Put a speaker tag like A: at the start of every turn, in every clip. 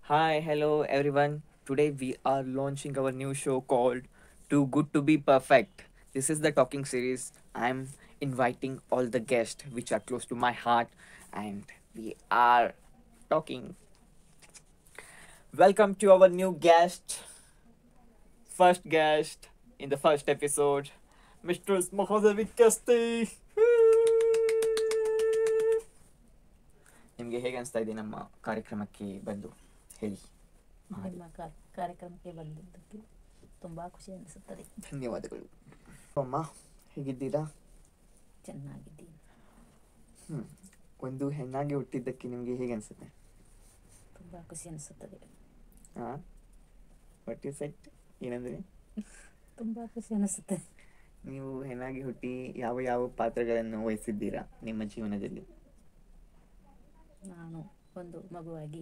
A: Hi, hello everyone. Today we are launching our new show called Too Good to Be Perfect. This is the talking series. I'm inviting all the guests which are close to my heart and we are talking. Welcome to our new guest, first guest in the first episode, Mistress Mahadevi Kasti. ನಿಮಗೆ ಹೇಗೆ ಅನಿಸ್ತಾ ಇದೆ ನಮ್ಮ ಕಾರ್ಯಕ್ರಮಕ್ಕೆ ಬಂದು ಹೇಳಿ.
B: ನಿಮ್ಮ ಕಾರ್ಯಕ್ರಮಕ್ಕೆ ಬಂದಿದ್ದಕ್ಕೆ ತುಂಬ ಖುಷಿ ಅನಿಸುತ್ತದೆ.
A: ಧನ್ಯವಾದಗಳು. ಅಮ್ಮ ಹೇಗಿದ್ದೀರಾ?
B: ಚೆನ್ನಾಗಿದ್ದೀನಿ.
A: ಒಂದು ಹೆಣ್ಣಾಗಿ ಹುಟ್ಟಿದ್ದಕ್ಕೆ ನಿಮಗೆ ಹೇಗೆ ಅನಿಸುತ್ತೆ?
B: ತುಂಬ ಖುಷಿ ಅನಿಸುತ್ತದೆ.
A: ಹಾಂ, ವಾಟ್ ಯು ಸೆಟ್ ಏನಂದರೆ?
B: ತುಂಬ ಖುಷಿ ಅನಿಸುತ್ತೆ.
A: ನೀವು ಹೆಣ್ಣಾಗಿ ಹುಟ್ಟಿ ಯಾವ ಯಾವ ಪಾತ್ರಗಳನ್ನು ವಹಿಸಿದ್ದೀರಾ ನಿಮ್ಮ ಜೀವನದಲ್ಲಿ?
B: ನಾನು ಒಂದು ಮಗುವಾಗಿ,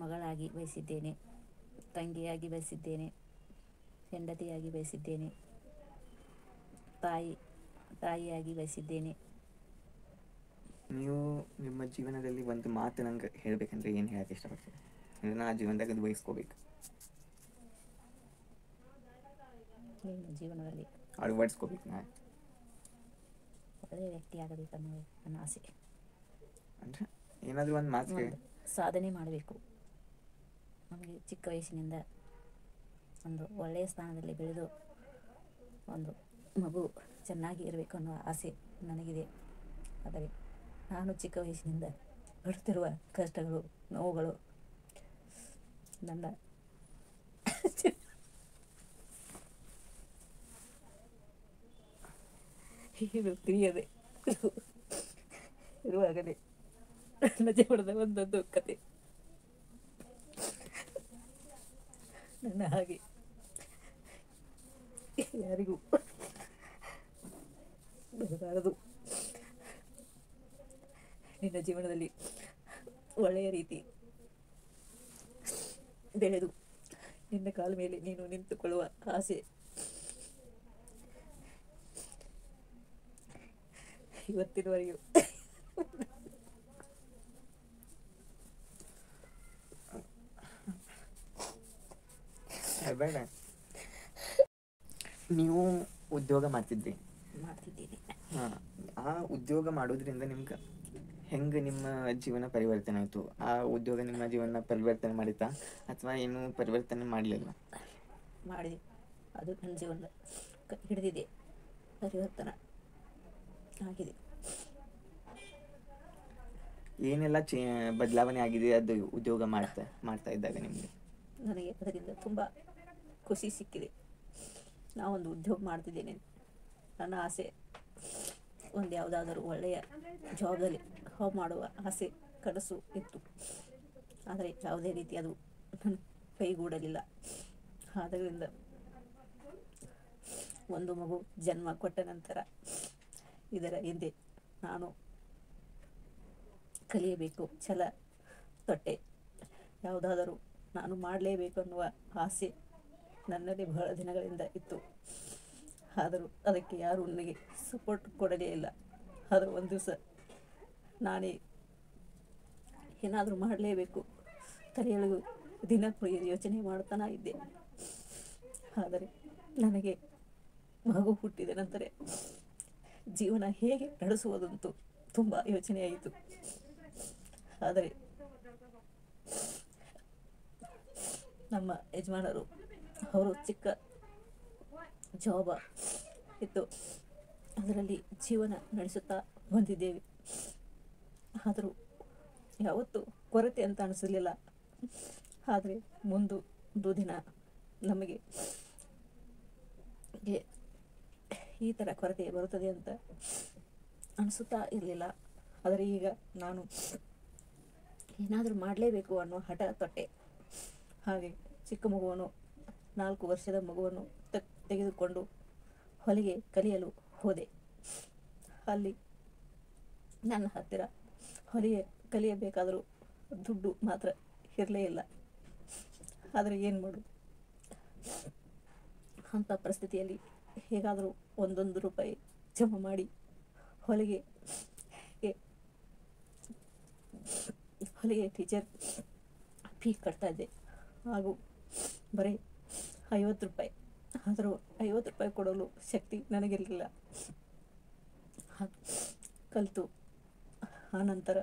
B: ಮಗಳಾಗಿ ಬಯಸಿದ್ದೇನೆ, ತಂಗಿಯಾಗಿ ಬಯಸಿದ್ದೇನೆ, ಹೆಂಡತಿಯಾಗಿ ಬಯಸಿದ್ದೇನೆ, ತಾಯಿಯಾಗಿ ಬಯಸಿದ್ದೇನೆ.
A: ನೀವು ನಿಮ್ಮ ಜೀವನದಲ್ಲಿ ಒಂದು ಮಾತು ನಂಗೆ ಹೇಳಬೇಕಂದ್ರೆ ಏನು ಹೇಳಕ್ಕೆ ಇಷ್ಟಪಡ್ತೀನಿ ಅಂದರೆ ನಾ ಜೀವನದಾಗ ಅದು ವಹಿಸ್ಕೋಬೇಕು,
B: ನಿಮ್ಮ ಜೀವನದಲ್ಲಿ
A: ಅಳವಡಿಸ್ಕೋಬೇಕು, ನಾ
B: ಒಳ್ಳೆಯ ವ್ಯಕ್ತಿ ಆಗಬೇಕನ್ನೋ ನನ್ನ ಆಸೆ.
A: ಅಂದರೆ ಏನಾದರೂ ಒಂದು ಮಾತು
B: ಸಾಧನೆ ಮಾಡಬೇಕು. ನಮಗೆ ಚಿಕ್ಕ ವಯಸ್ಸಿನಿಂದ ಒಂದು ಒಳ್ಳೆಯ ಸ್ಥಾನದಲ್ಲಿ ಬೆಳೆದು ಒಂದು ಮಗು ಚೆನ್ನಾಗಿ ಇರಬೇಕು ಅನ್ನೋ ಆಸೆ ನನಗಿದೆ. ಆದರೆ ನಾನು ಚಿಕ್ಕ ವಯಸ್ಸಿನಿಂದ ಪಡುತ್ತಿರುವ ಕಷ್ಟಗಳು, ನೋವುಗಳು ನನ್ನ ಏನು ತಿಳಿಯದೆ ಇರುವಾಗಲೇ ನನ್ನ ಜೀವನದ ಒಂದೊಂದು ಕತೆ ನನ್ನ ಹಾಗೆ ಯಾರಿಗೂ ಬರಬಾರದು. ನಿನ್ನ ಜೀವನದಲ್ಲಿ ಒಳ್ಳೆಯ ರೀತಿ ಬೆಳೆದು ನಿನ್ನ ಕಾಲ ಮೇಲೆ ನೀನು ನಿಂತುಕೊಳ್ಳುವ ಆಸೆ ಇವತ್ತಿನವರೆಗೂ
A: ಬೇಡ. ನೀವು ಉದ್ಯೋಗ ಮಾಡ್ತಿದ್ರಿ?
B: ಮಾಡ್ತಿದ್ದೀನಿ.
A: ಹಾಂ, ಆ ಉದ್ಯೋಗ ಮಾಡೋದ್ರಿಂದ ನಿಮ್ಗೆ ಹೆಂಗೆ ನಿಮ್ಮ ಜೀವನ ಪರಿವರ್ತನೆ ಆಯಿತು? ಆ ಉದ್ಯೋಗ ನಿಮ್ಮ ಜೀವನ ಪರಿವರ್ತನೆ ಮಾಡಿತಾ ಅಥವಾ ಏನು ಪರಿವರ್ತನೆ ಮಾಡಲಿಲ್ಲ?
B: ಮಾಡಿದೆ. ಅದು ನನ್ನ ಜೀವನದ ಹಿಡಿದಿದೆ, ಪರಿವರ್ತನೆ ಆಗಿದೆ.
A: ಏನೆಲ್ಲ ಬದಲಾವಣೆ ಆಗಿದೆ ಅದು ಉದ್ಯೋಗ ಮಾಡ್ತಾ ಇದ್ದಾಗ ನಿಮಗೆ?
B: ನನಗೆ ಅದರಿಂದ ತುಂಬ ಖುಷಿ ಸಿಕ್ಕಿದೆ. ನಾವೊಂದು ಉದ್ಯೋಗ ಮಾಡ್ತಿದ್ದೇನೆ. ನನ್ನ ಆಸೆ ಒಂದು ಯಾವುದಾದರೂ ಒಳ್ಳೆಯ ಜಾಬಲ್ಲಿ ಮಾಡುವ ಆಸೆ, ಕನಸು ಇತ್ತು. ಆದರೆ ಯಾವುದೇ ರೀತಿ ಅದು ನನ್ನ ಕೈಗೂಡಲಿಲ್ಲ. ಆದ್ದರಿಂದ ಒಂದು ಮಗು ಜನ್ಮ ಕೊಟ್ಟ ನಂತರ ಇದರ ಹಿಂದೆ ನಾನು ಕಲಿಯಬೇಕು ಛಲ ತೊಟ್ಟೆ. ಯಾವುದಾದರೂ ನಾನು ಮಾಡಲೇಬೇಕು ಅನ್ನುವ ಆಸೆ ನನ್ನಲ್ಲಿ ಬಹಳ ದಿನಗಳಿಂದ ಇತ್ತು. ಆದರೂ ಅದಕ್ಕೆ ಯಾರೂ ನನಗೆ ಸಪೋರ್ಟ್ ಕೊಡಲೇ ಇಲ್ಲ. ಆದರೂ ಒಂದು ದಿವಸ ನಾನೇ ಏನಾದರೂ ಮಾಡಲೇಬೇಕು ತಲೆಯೊಳಗೂ ದಿನ ಯೋಚನೆ ಮಾಡ್ತಾನೆ ಇದ್ದೆ. ಆದರೆ ನನಗೆ ಮಗು ಹುಟ್ಟಿದ ನಂತರ ಜೀವನ ಹೇಗೆ ನಡೆಸುವುದಂತೂ ತುಂಬ ಯೋಚನೆ ಆಯಿತು. ಆದರೆ ನಮ್ಮ ಯಜಮಾನರು ಅವರು ಚಿಕ್ಕ ಜಾಬ ಇತ್ತು, ಅದರಲ್ಲಿ ಜೀವನ ನಡೆಸುತ್ತಾ ಬಂದಿದ್ದೇವೆ. ಆದರೂ ಯಾವತ್ತೂ ಕೊರತೆ ಅಂತ ಅನಿಸಲಿಲ್ಲ. ಆದರೆ ಮುಂದೊಂದು ದಿನ ನಮಗೆ ಈ ಥರ ಕೊರತೆ ಬರುತ್ತದೆ ಅಂತ ಅನಿಸುತ್ತಾ ಇರಲಿಲ್ಲ. ಆದರೆ ಈಗ ನಾನು ಏನಾದರೂ ಮಾಡಲೇಬೇಕು ಅನ್ನೋ ಹಠ ತೊಟ್ಟೆ. ಹಾಗೆ ಚಿಕ್ಕ ಮಗುವನ್ನು, 4 ವರ್ಷದ ಮಗುವನ್ನು ತೆಗೆದುಕೊಂಡು ಹೊಲಿಗೆ ಕಲಿಯಲು ಹೋದೆ. ಅಲ್ಲಿ ನನ್ನ ಹತ್ತಿರ ಹೊಲಿಗೆ ಕಲಿಯಬೇಕಾದರೂ ದುಡ್ಡು ಮಾತ್ರ ಇರಲೇ ಇಲ್ಲ. ಆದರೆ ಏನು ಮಾಡು, ಅಂಥ ಪರಿಸ್ಥಿತಿಯಲ್ಲಿ ಹೇಗಾದರೂ ಒಂದೊಂದು ರೂಪಾಯಿ ಜಮಾ ಮಾಡಿ ಹೊಲಿಗೆ ಹೊಲಿಗೆ ಟೀಚರ್ ಫೀ ಕಟ್ತಾಯಿದ್ದೆ. ಹಾಗೂ ಬರೀ 50 ರೂಪಾಯಿ. ಆದರೂ 50 ರೂಪಾಯಿ ಕೊಡಲು ಶಕ್ತಿ ನನಗಿರಲಿಲ್ಲ. ಕಲಿತು ಆನಂತರ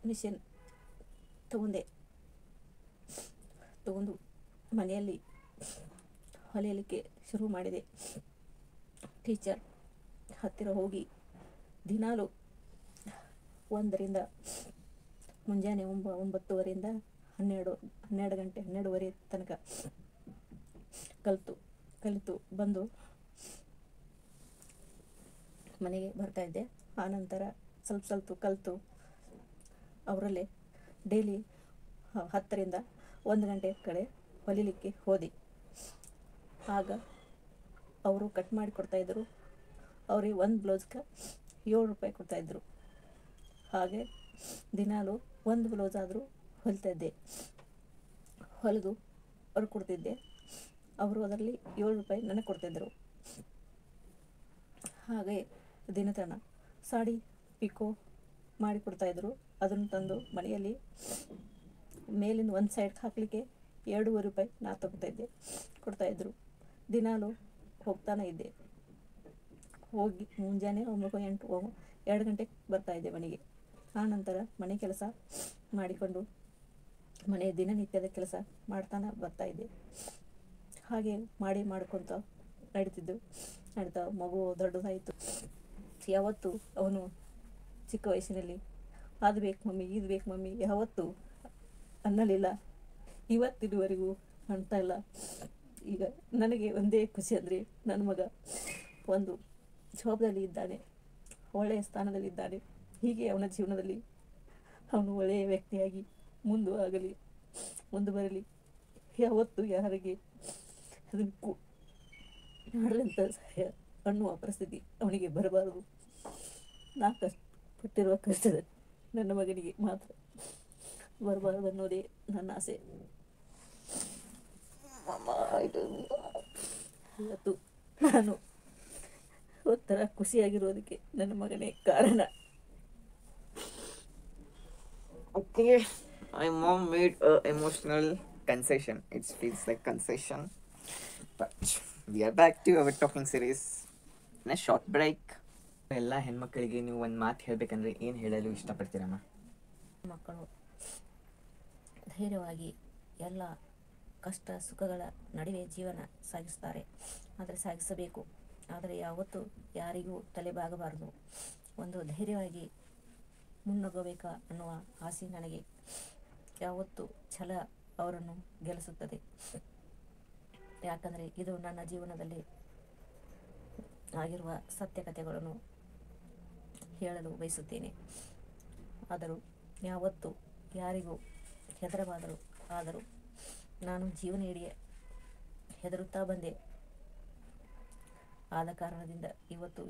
B: ಮಿಷನ್ ತಗೊಂಡು ಮನೆಯಲ್ಲಿ ಹೊಲಿಯಲಿಕ್ಕೆ ಶುರು ಮಾಡಿದೆ. ಟೀಚರ್ ಹತ್ತಿರ ಹೋಗಿ ದಿನಾಲು 1ರಿಂದ ಮುಂಜಾನೆ 9:30ರಿಂದ 12 ಗಂಟೆ 12:30 ತನಕ ಕಲಿತು ಬಂದು ಮನೆಗೆ ಬರ್ತಾಯಿದ್ದೆ. ಆನಂತರ ಸ್ವಲ್ಪ ಕಲಿತು ಅವರಲ್ಲೇ ಡೈಲಿ 10ರಿಂದ 1 ಗಂಟೆ ಕಡೆ ಹೊಲಿಲಿಕ್ಕೆ ಹೋದೆ. ಆಗ ಅವರು ಕಟ್ ಮಾಡಿ ಕೊಡ್ತಾಯಿದ್ರು. ಅವ್ರಿಗೆ ಒಂದು ಬ್ಲೌಸ್ಗೆ 7 ರೂಪಾಯಿ ಕೊಡ್ತಾಯಿದ್ರು. ಹಾಗೆ ದಿನಾಲು ಒಂದು ಬ್ಲೌಸ್ ಆದರೂ ಹೊಲಿತಾಯಿದ್ದೆ. ಹೊಲಿದು ಅವ್ರು ಕೊಡ್ತಿದ್ದೆ. ಅವರು ಅದರಲ್ಲಿ 7 ರೂಪಾಯಿ ನನಗೆ ಕೊಡ್ತಿದ್ದರು. ಹಾಗೆ ದಿನತನ ಸಾಡಿ ಪಿಕೋ ಮಾಡಿ ಕೊಡ್ತಾಯಿದ್ರು. ಅದನ್ನು ತಂದು ಮನೆಯಲ್ಲಿ ಮೇಲಿನ ಒಂದು ಸೈಡ್ಗೆ ಹಾಕಲಿಕ್ಕೆ 2.5 ರೂಪಾಯಿ ನಾ ಕೊಡ್ತಾಯಿದ್ರು. ದಿನಾಲು ಹೋಗ್ತಾನೆ ಇದ್ದೆ. ಹೋಗಿ ಮುಂಜಾನೆ 2 ಗಂಟೆಗೆ ಬರ್ತಾಯಿದ್ದೆ ಮನೆಗೆ. ಆನಂತರ ಮನೆ ಕೆಲಸ ಮಾಡಿಕೊಂಡು ಮನೆಯ ದಿನನಿತ್ಯದ ಕೆಲಸ ಬರ್ತಾಯಿದ್ದೆ. ಹಾಗೆ ಮಾಡ್ಕೊತ ನಡೀತಾ ಮಗು ದೊಡ್ಡದಾಯಿತು. ಯಾವತ್ತು ಅವನು ಚಿಕ್ಕ ವಯಸ್ಸಿನಲ್ಲಿ ಅದು ಬೇಕು ಮಮ್ಮಿ ಇದು ಬೇಕು ಮಮ್ಮಿ ಯಾವತ್ತೂ ಅನ್ನಲಿಲ್ಲ. ಇವತ್ತಿನವರೆಗೂ ಅಂತ ಇಲ್ಲ. ಈಗ ನನಗೆ ಒಂದೇ ಖುಷಿ ಅಂದರೆ ನನ್ನ ಮಗ ಒಂದು ಜಾಬ್ದಲ್ಲಿ ಇದ್ದಾನೆ, ಒಳ್ಳೆಯ ಸ್ಥಾನದಲ್ಲಿದ್ದಾನೆ. ಹೀಗೆ ಅವನ ಜೀವನದಲ್ಲಿ ಅವನು ಒಳ್ಳೆಯ ವ್ಯಕ್ತಿಯಾಗಿ ಮುಂದೆ ಬರಲಿ. ಯಾವತ್ತು ಯಾರಿಗೆ ಅದನ್ನು ಮಾಡಲಂತ ಸಹಾಯ ಅನ್ನುವ ಪರಿಸ್ಥಿತಿ ಅವನಿಗೆ ಬರಬಾರದು. ನಾ ಪಟ್ಟಿರುವ ಕಷ್ಟದ ನನ್ನ ಮಗನಿಗೆ ಮಾತ್ರ ಬರಬಾರದು ಅನ್ನೋದೇ ನನ್ನ ಆಸೆ. ಇವತ್ತು ನಾನು ಒಂಥರ ಖುಷಿಯಾಗಿರೋದಕ್ಕೆ ನನ್ನ ಮಗನೇ ಕಾರಣ.
A: Okay, my mom made a emotional concession. It feels like concession. But we are back to our talking series. In a short break. ಎಲ್ಲ ಹೆಣ್ಮಕ್ಳಿಗೆ ನೀವು ಒಂದು ಮಾತು ಹೇಳಬೇಕಂದ್ರೆ ಏನು ಹೇಳಲು ಇಷ್ಟಪಡ್ತೀರಮ್ಮ?
B: ಮಕ್ಕಳು ಧೈರ್ಯವಾಗಿ ಎಲ್ಲ ಕಷ್ಟ ಸುಖಗಳ ನಡುವೆ ಜೀವನ ಸಾಗಿಸ್ತಾರೆ. ಆದರೆ ಸಾಗಿಸಬೇಕು. ಆದರೆ ಯಾವತ್ತೂ ಯಾರಿಗೂ ತಲೆಬಾಗಬಾರದು. ಒಂದು ಧೈರ್ಯವಾಗಿ ಮುನ್ನುಗ್ಗಬೇಕಾ ಅನ್ನುವ ಆಸೆ ನನಗೆ. ಯಾವತ್ತೂ ಛಲ ಅವರನ್ನು ಗೆಲ್ಲಿಸುತ್ತದೆ. ಯಾಕಂದರೆ ಇದು ನನ್ನ ಜೀವನದಲ್ಲಿ ಆಗಿರುವ ಸತ್ಯಕಥೆಗಳನ್ನು ಹೇಳಲು ಬಯಸುತ್ತೇನೆ. ಆದರೂ ಯಾವತ್ತೂ ಯಾರಿಗೂ ಹೆದರಬಾರದು. ಆದರೂ ನಾನು ಜೀವನ ಇಡೀ ಹೆದರುತ್ತಾ ಬಂದೆ. ಆದ ಕಾರಣದಿಂದ ಇವತ್ತು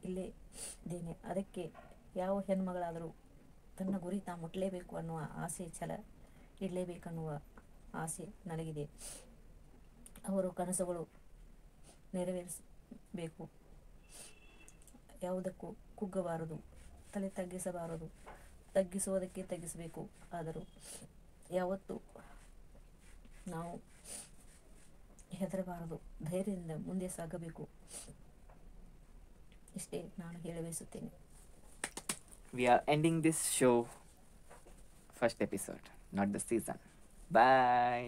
B: ಇಲ್ಲೇ ಇದ್ದೇನೆ. ಅದಕ್ಕೆ ಯಾವ ಹೆಣ್ಮಗಳಾದರೂ ತನ್ನ ಗುರಿ ತಾ ಮುಟ್ಟಲೇಬೇಕು ಅನ್ನುವ ಆಸೆ, ಛಲ ಇಡಲೇಬೇಕನ್ನುವ ಆಸೆ ನನಗಿದೆ. ಅವರು ಕನಸುಗಳು ನೆರವೇರಿಸಬೇಕು. ಯಾವುದಕ್ಕೂ ಕುಗ್ಗಬಾರದು, ತಲೆ ತಗ್ಗಿಸಬಾರದು. ತಗ್ಗಿಸುವುದಕ್ಕೆ ತಗ್ಗಿಸಬೇಕು. ಆದರೂ ಯಾವತ್ತೂ ನಾವು ಹೆದರಬಾರದು. ಧೈರ್ಯದಿಂದ ಮುಂದೆ ಸಾಗಬೇಕು. ಇಷ್ಟೇ ನಾನು ಹೇಳಬಯಸುತ್ತೇನೆ.
A: We are ending this show, first episode, not the season. Bye.